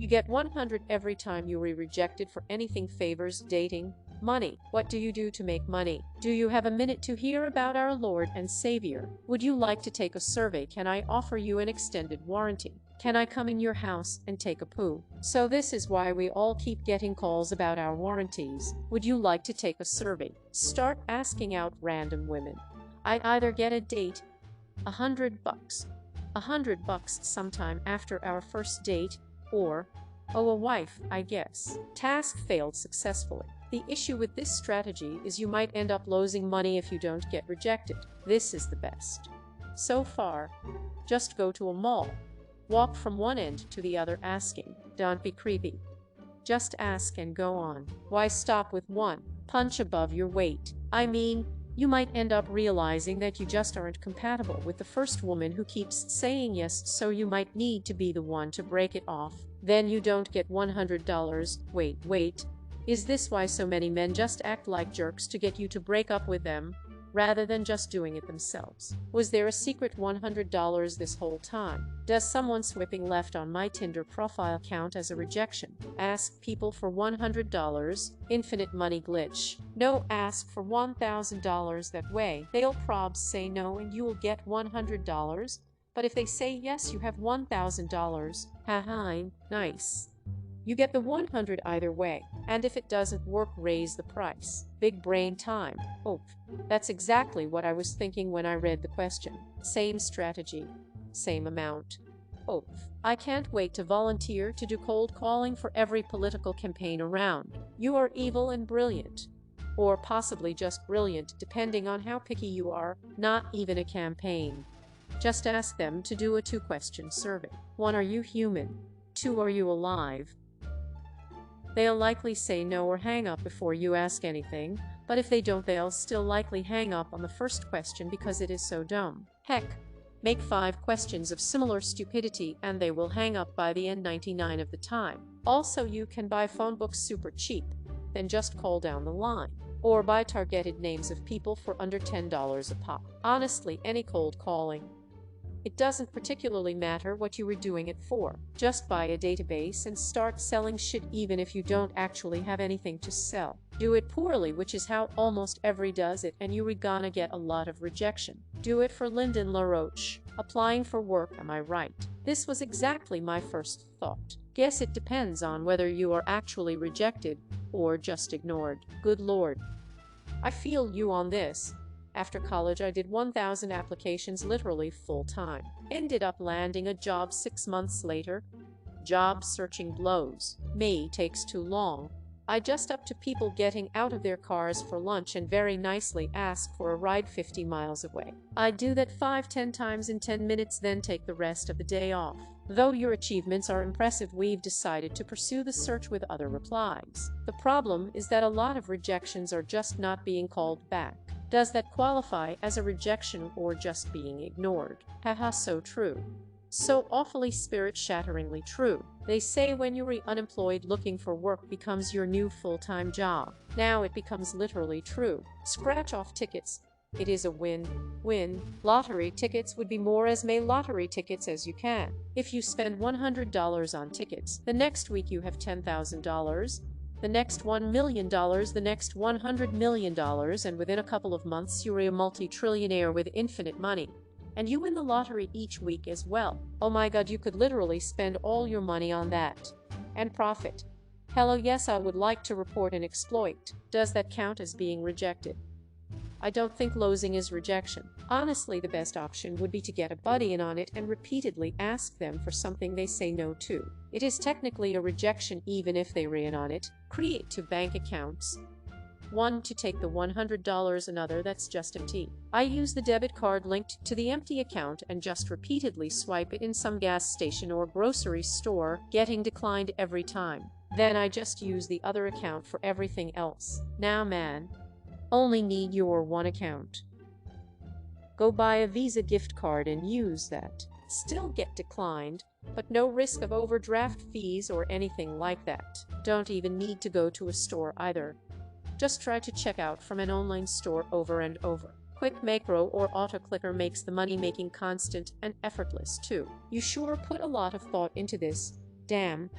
You get 100 every time you are rejected for anything: favors, dating, money. What do you do to make money? Do you have a minute to hear about our Lord and Savior? Would you like to take a survey? Can I offer you an extended warranty? Can I come in your house and take a poo? So this is why we all keep getting calls about our warranties. Would you like to take a survey? Start asking out random women. I'd either get a date, $100, $100 sometime after our first date, or, oh, a wife, I guess. Task failed successfully. The issue with this strategy is you might end up losing money if you don't get rejected. This is the best. So far, just go to a mall. Walk from one end to the other asking. Don't be creepy. Just ask and go on. Why stop with one punch above your weight? I mean, you might end up realizing that you just aren't compatible with the first woman who keeps saying yes, so you might need to be the one to break it off. Then you don't get $100. Wait. Is this why so many men just act like jerks to get you to break up with them, rather than just doing it themselves? Was there a secret $100 this whole time? Does someone swiping left on my Tinder profile count as a rejection? Ask people for $100, infinite money glitch. No, ask for $1,000, that way they'll probs say no and you will get $100, but if they say yes you have $1,000. Haha, nice. You get the 100 either way, and if it doesn't work, raise the price. Big brain time. Oh, that's exactly what I was thinking when I read the question. Same strategy, same amount. Oh, I can't wait to volunteer to do cold calling for every political campaign around. You are evil and brilliant, or possibly just brilliant, depending on how picky you are. Not even a campaign. Just ask them to do a 2-question survey. 1. Are you human? 2. Are you alive? They'll likely say no or hang up before you ask anything, but if they don't, they'll still likely hang up on the first question because it is so dumb. Heck, make 5 questions of similar stupidity and they will hang up by the end 99 of the time. Also, you can buy phone books super cheap, then just call down the line, or buy targeted names of people for under $10 a pop. Honestly, any cold calling. It doesn't particularly matter what you were doing it for. Just buy a database and start selling shit even if you don't actually have anything to sell. Do it poorly, which is how almost every does it, and you're gonna get a lot of rejection. Do it for Lyndon LaRoche. Applying for work, am I right? This was exactly my first thought. Guess it depends on whether you are actually rejected or just ignored. Good Lord. I feel you on this. After college, I did 1,000 applications literally full-time. Ended up landing a job 6 months later. Job searching blows. May takes too long. I just up to people getting out of their cars for lunch and very nicely ask for a ride 50 miles away. I do that 5-10 times in 10 minutes, then take the rest of the day off. Though your achievements are impressive, we've decided to pursue the search with other replies. The problem is that a lot of rejections are just not being called back. Does that qualify as a rejection or just being ignored? Haha, so true. So awfully spirit-shatteringly true. They say when you're unemployed, looking for work becomes your new full-time job. Now it becomes literally true. Scratch off tickets. It is a win-win. Lottery tickets would be more as many lottery tickets as you can. If you spend $100 on tickets, the next week you have $10,000. The next $1 million, the next $100 million, and within a couple of months you're a multi-trillionaire with infinite money. And you win the lottery each week as well. Oh my god, you could literally spend all your money on that. And profit. Hello, yes, I would like to report an exploit. Does that count as being rejected? I don't think losing is rejection. Honestly, the best option would be to get a buddy in on it and repeatedly ask them for something they say no to. It is technically a rejection even if they re in on it. Create 2 bank accounts. One to take the $100, another that's just empty. I use the debit card linked to the empty account and just repeatedly swipe it in some gas station or grocery store, getting declined every time. Then I just use the other account for everything else. Now man, only need your one account. Go buy a Visa gift card and use that. Still get declined, but no risk of overdraft fees or anything like that. Don't even need to go to a store either. Just try to check out from an online store over and over. Quick macro or auto clicker makes the money making constant and effortless too. You sure put a lot of thought into this. Damn.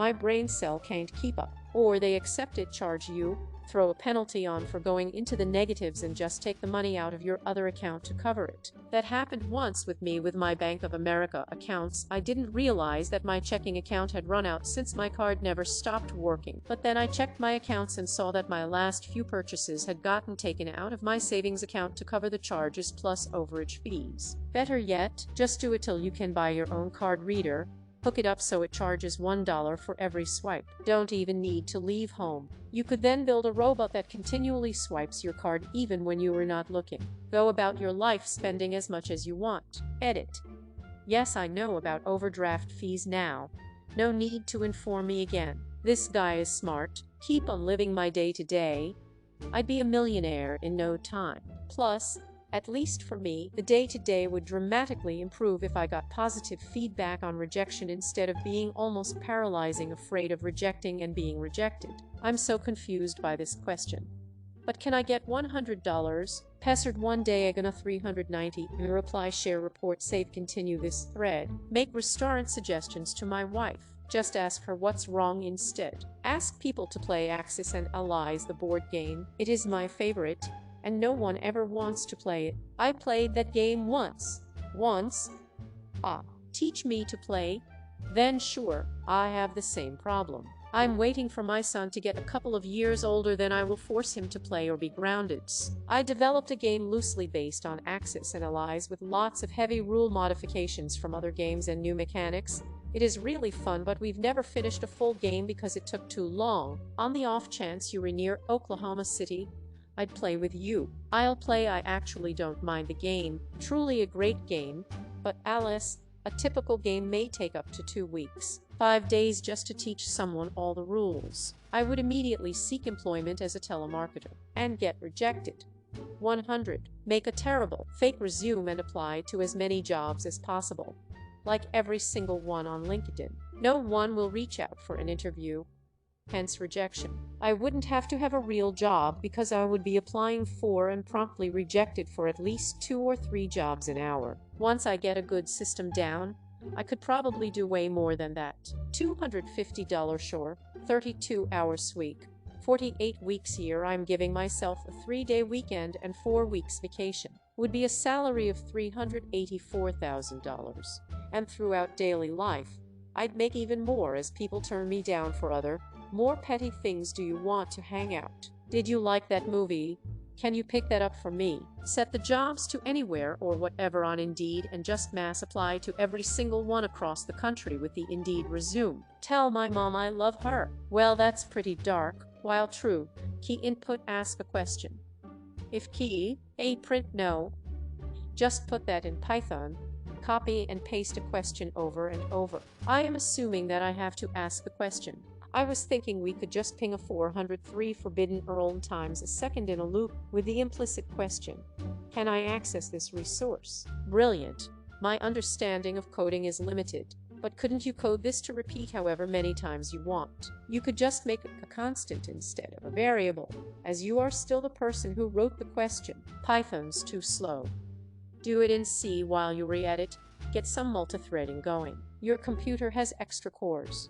My brain cell can't keep up. Or they accept it, charge you, throw a penalty on for going into the negatives and just take the money out of your other account to cover it. That happened once with me with my Bank of America accounts. I didn't realize that my checking account had run out since my card never stopped working. But then I checked my accounts and saw that my last few purchases had gotten taken out of my savings account to cover the charges plus overage fees. Better yet, just do it till you can buy your own card reader. Hook it up so it charges $1 for every swipe. Don't even need to leave home. You could then build a robot that continually swipes your card even when you are not looking. Go about your life spending as much as you want. Edit. Yes, I know about overdraft fees now. No need to inform me again. This guy is smart. Keep on living my day to day. I'd be a millionaire in no time. Plus, at least for me, the day-to-day would dramatically improve if I got positive feedback on rejection instead of being almost paralyzing, afraid of rejecting and being rejected. I'm so confused by this question. But can I get $100? Pestered one day gonna 390. Reply, share, report, save, continue this thread. Make restaurant suggestions to my wife. Just ask her what's wrong instead. Ask people to play Axis and Allies, the board game. It is my favorite. And no one ever wants to play it. I played that game once. Teach me to play? Then sure, I have the same problem. I'm waiting for my son to get a couple of years older, then I will force him to play or be grounded. I developed a game loosely based on Axis and Allies with lots of heavy rule modifications from other games and new mechanics. It is really fun, but we've never finished a full game because it took too long. On the off chance you were near Oklahoma City, I'd play with you. I'll play. I actually don't mind the game. Truly a great game. But Alice, a typical game may take up to 2 weeks. 5 days just to teach someone all the rules. I would immediately seek employment as a telemarketer and get rejected. 100. Make a terrible, fake resume and apply to as many jobs as possible. Like every single one on LinkedIn. No one will reach out for an interview. Hence rejection. I wouldn't have to have a real job because I would be applying for and promptly rejected for at least 2 or 3 jobs an hour. Once I get a good system down, I could probably do way more than that. $250 sure, 32 hours week, 48 weeks year. I'm giving myself a 3-day weekend and 4 weeks vacation. Would be a salary of $384,000. And throughout daily life, I'd make even more as people turn me down for other, more petty things. Do you want to hang out? Did you like that movie? Can you pick that up for me? Set the jobs to anywhere or whatever on Indeed and just mass apply to every single one across the country with the Indeed resume. Tell my mom I love her. Well, that's pretty dark, while true. Key input, ask a question. If key, a print no. Just put that in Python. Copy and paste a question over and over. I am assuming that I have to ask the question. I was thinking we could just ping a 403 forbidden Earl times a second in a loop with the implicit question, can I access this resource? Brilliant. My understanding of coding is limited, but couldn't you code this to repeat however many times you want? You could just make it a constant instead of a variable, as you are still the person who wrote the question. Python's too slow. Do it in C while you re-edit. Get some multithreading going. Your computer has extra cores.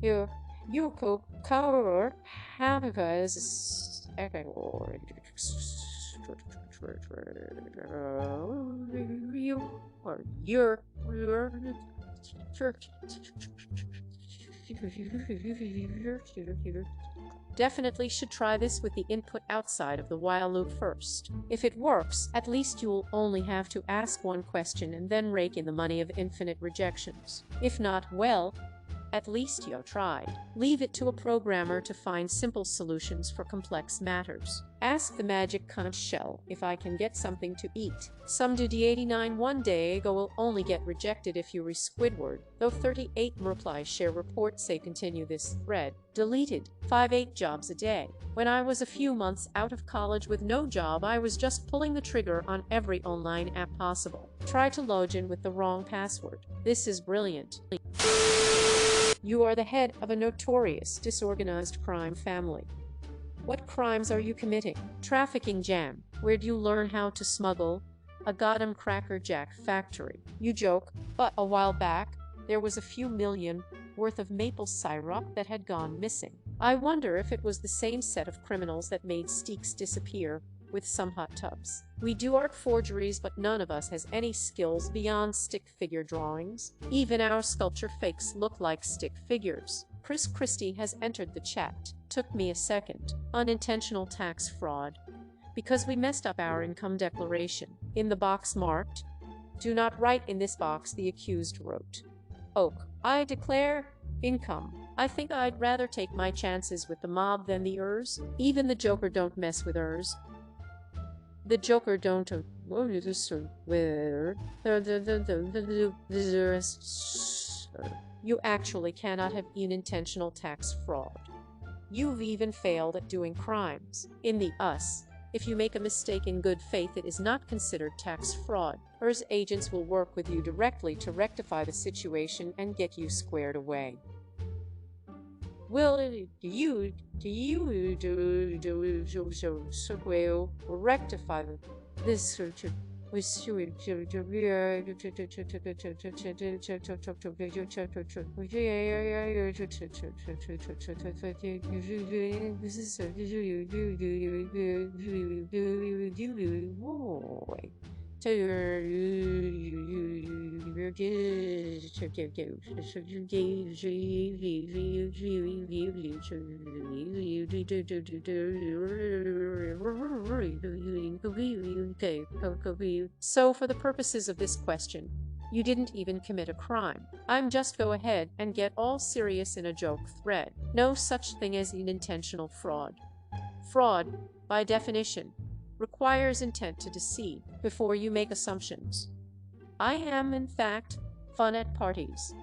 Your computer has Definitely should try this with the input outside of the while loop first. If it works, at least you'll only have to ask one question and then rake in the money of infinite rejections. If not, well, at least you tried. Leave it to a programmer to find simple solutions for complex matters. Ask the magic conch shell if I can get something to eat. Some dude 89 one day ago will only get rejected if you re-Squidward. Though 38 reply, share, report, say, continue this thread. Deleted. 5-8 jobs a day. When I was a few months out of college with no job, I was just pulling the trigger on every online app possible. Try to log in with the wrong password. This is brilliant. You are the head of a notorious, disorganized crime family. What crimes are you committing? Trafficking jam. Where'd you learn how to smuggle? A goddamn Cracker Jack factory. You joke, but a while back, there was a few million worth of maple syrup that had gone missing. I wonder if it was the same set of criminals that made Steaks disappear with some hot tubs. We do art forgeries, but none of us has any skills beyond stick figure drawings. Even our sculpture fakes look like stick figures. Chris Christie has entered the chat. Took me a second. Unintentional tax fraud. Because we messed up our income declaration. In the box marked, "Do not write in this box," the accused wrote. Oak, I declare income. I think I'd rather take my chances with the mob than the ers. Even the Joker don't mess with ers. The Joker don't You actually cannot have unintentional tax fraud. You've even failed at doing crimes. In the US, if you make a mistake in good faith, it is not considered tax fraud. ERS agents will work with you directly to rectify the situation and get you squared away. Will you rectify this So for the purposes of this question, you didn't even commit a crime. I'm just go ahead and get all serious in a joke thread. No such thing as unintentional fraud. Fraud, by definition, requires intent to deceive before you make assumptions. I am, in fact, fun at parties.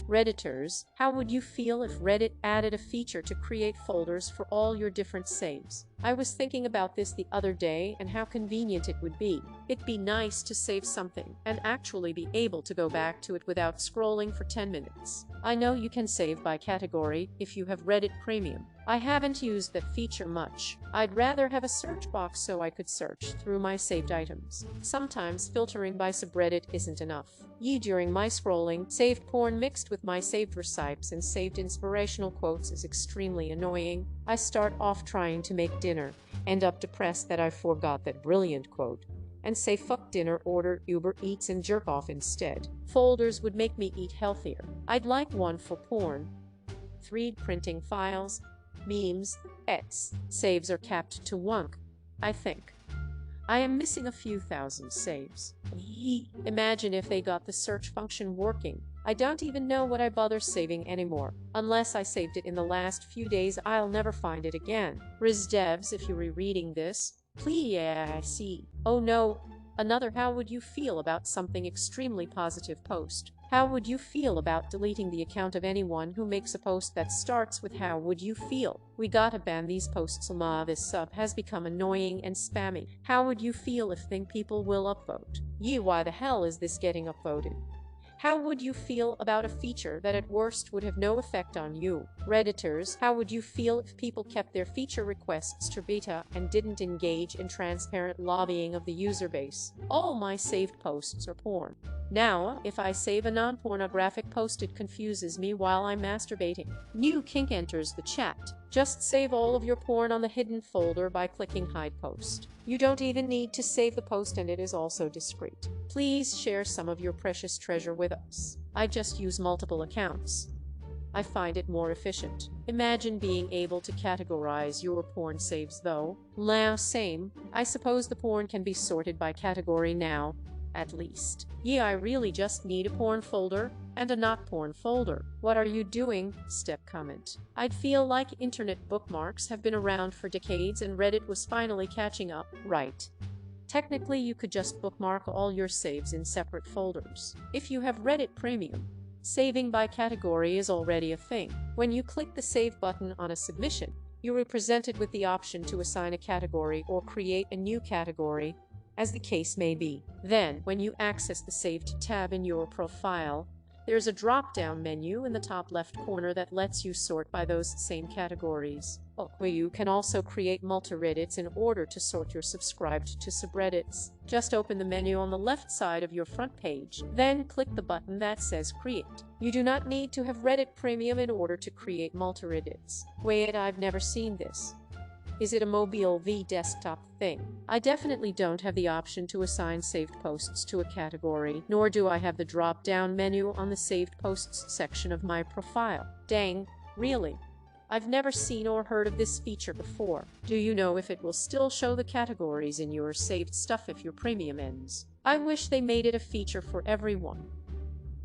Redditors, how would you feel if Reddit added a feature to create folders for all your different saves? I was thinking about this the other day and how convenient it would be. It'd be nice to save something and actually be able to go back to it without scrolling for 10 minutes. I know you can save by category if you have Reddit Premium. I haven't used that feature much. I'd rather have a search box so I could search through my saved items. Sometimes filtering by subreddit isn't enough. During my scrolling, saved porn mixed with my saved recipes and saved inspirational quotes is extremely annoying. I start off trying to make dinner, end up depressed that I forgot that brilliant quote, and say fuck dinner, order Uber Eats and jerk off instead. Folders would make me eat healthier. I'd like one for porn, 3D printing files, memes, ets. Saves are capped to 1, I think. I am missing a few thousand saves. Imagine if they got the search function working. I don't even know what I bother saving anymore. Unless I saved it in the last few days, I'll never find it again. Riz devs, if you're rereading this, please. Oh no, another how would you feel about something extremely positive post? How would you feel about deleting the account of anyone who makes a post that starts with how would you feel? We gotta ban these posts. This sub has become annoying and spammy. How would you feel if people will upvote? Why the hell is this getting upvoted? How would you feel about a feature that at worst would have no effect on you? Redditors, how would you feel if people kept their feature requests to beta and didn't engage in transparent lobbying of the user base? All my saved posts are porn. Now, if I save a non-pornographic post, it confuses me while I'm masturbating. New kink enters the chat. Just save all of your porn on the hidden folder by clicking hide post. You don't even need to save the post, and it is also discreet. Please share some of your precious treasure with us. I just use multiple accounts. I find it more efficient. Imagine being able to categorize your porn saves though. Same. I suppose the porn can be sorted by category now, at least. I really just need a porn folder and a not porn folder. What are you doing? Step comment. I'd feel like internet bookmarks have been around for decades and Reddit was finally catching up, right? Technically, you could just bookmark all your saves in separate folders. If you have Reddit Premium, saving by category is already a thing. When you click the save button on a submission, you are presented with the option to assign a category or create a new category, as the case may be. Then, when you access the Saved tab in your profile, There's a drop-down menu in the top left corner that lets you sort by those same categories. You can also create multi-reddits in order to sort your subscribed to subreddits. Just open the menu on the left side of your front page, then click the button that says Create. You do not need to have Reddit Premium in order to create multi-reddits. Wait, I've never seen this. Is it a mobile v desktop thing? I definitely don't have the option to assign saved posts to a category, nor do I have the drop-down menu on the saved posts section of my profile. Dang, really? I've never seen or heard of this feature before. Do you know if it will still show the categories in your saved stuff if your premium ends? I wish they made it a feature for everyone.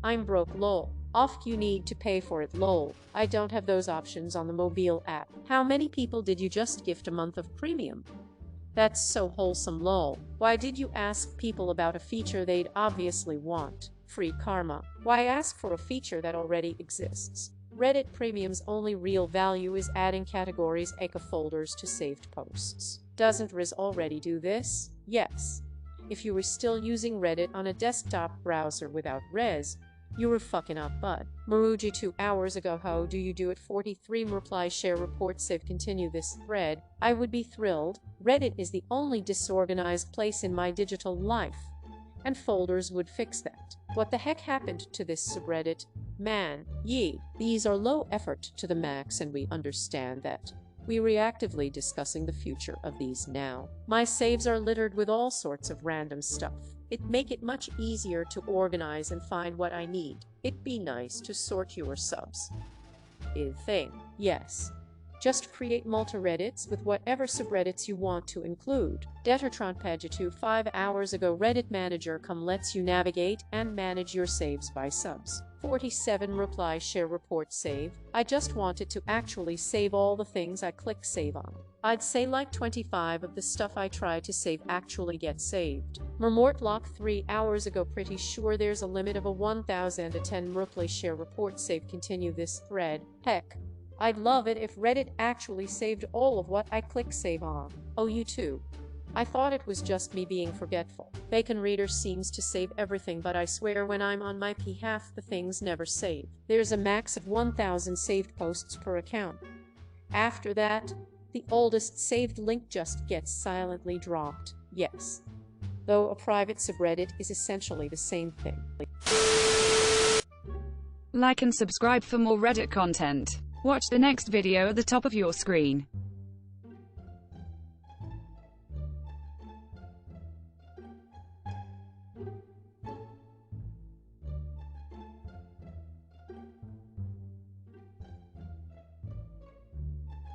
I'm broke lol. Off you need to pay for it lol. I don't have those options on the mobile app. How many people did you just gift a month of premium? That's so wholesome lol. Why did you ask people about a feature they'd obviously want? Free karma. Why ask for a feature that already exists? Reddit Premium's only real value is adding categories aka folders to saved posts. Doesn't Riz already do this? Yes. If you were still using Reddit on a desktop browser without Rez, you were fucking up, bud. Maruji 2 hours ago. How do you do it? 43 reply, share, report, save, continue this thread. I would be thrilled. Reddit is the only disorganized place in my digital life, and folders would fix that. What the heck happened to this subreddit? Man, these are low effort to the max, and we understand that. We reactively discussing the future of these now. My saves are littered with all sorts of random stuff. It make it much easier to organize and find what I need. It'd be nice to sort your subs. Thing. Yes. Just create multi-reddits with whatever subreddits you want to include. Detertron 5 hours ago. Reddit Manager lets you navigate and manage your saves by subs. 47 reply, share, report, save. I just wanted to actually save all the things I click save on. I'd say like 25 of the stuff I try to save actually get saved. Mermortlock 3 hours ago. Pretty sure there's a limit of a 1010 reply, share, report, save, continue this thread. Heck, I'd love it if Reddit actually saved all of what I click save on. Oh, you too. I thought it was just me being forgetful. Bacon Reader seems to save everything, but I swear when I'm on my behalf the things never save. There's a max of 1000 saved posts per account. After that, the oldest saved link just gets silently dropped. Yes. Though a private subreddit is essentially the same thing. Like and subscribe for more Reddit content. Watch the next video at the top of your screen.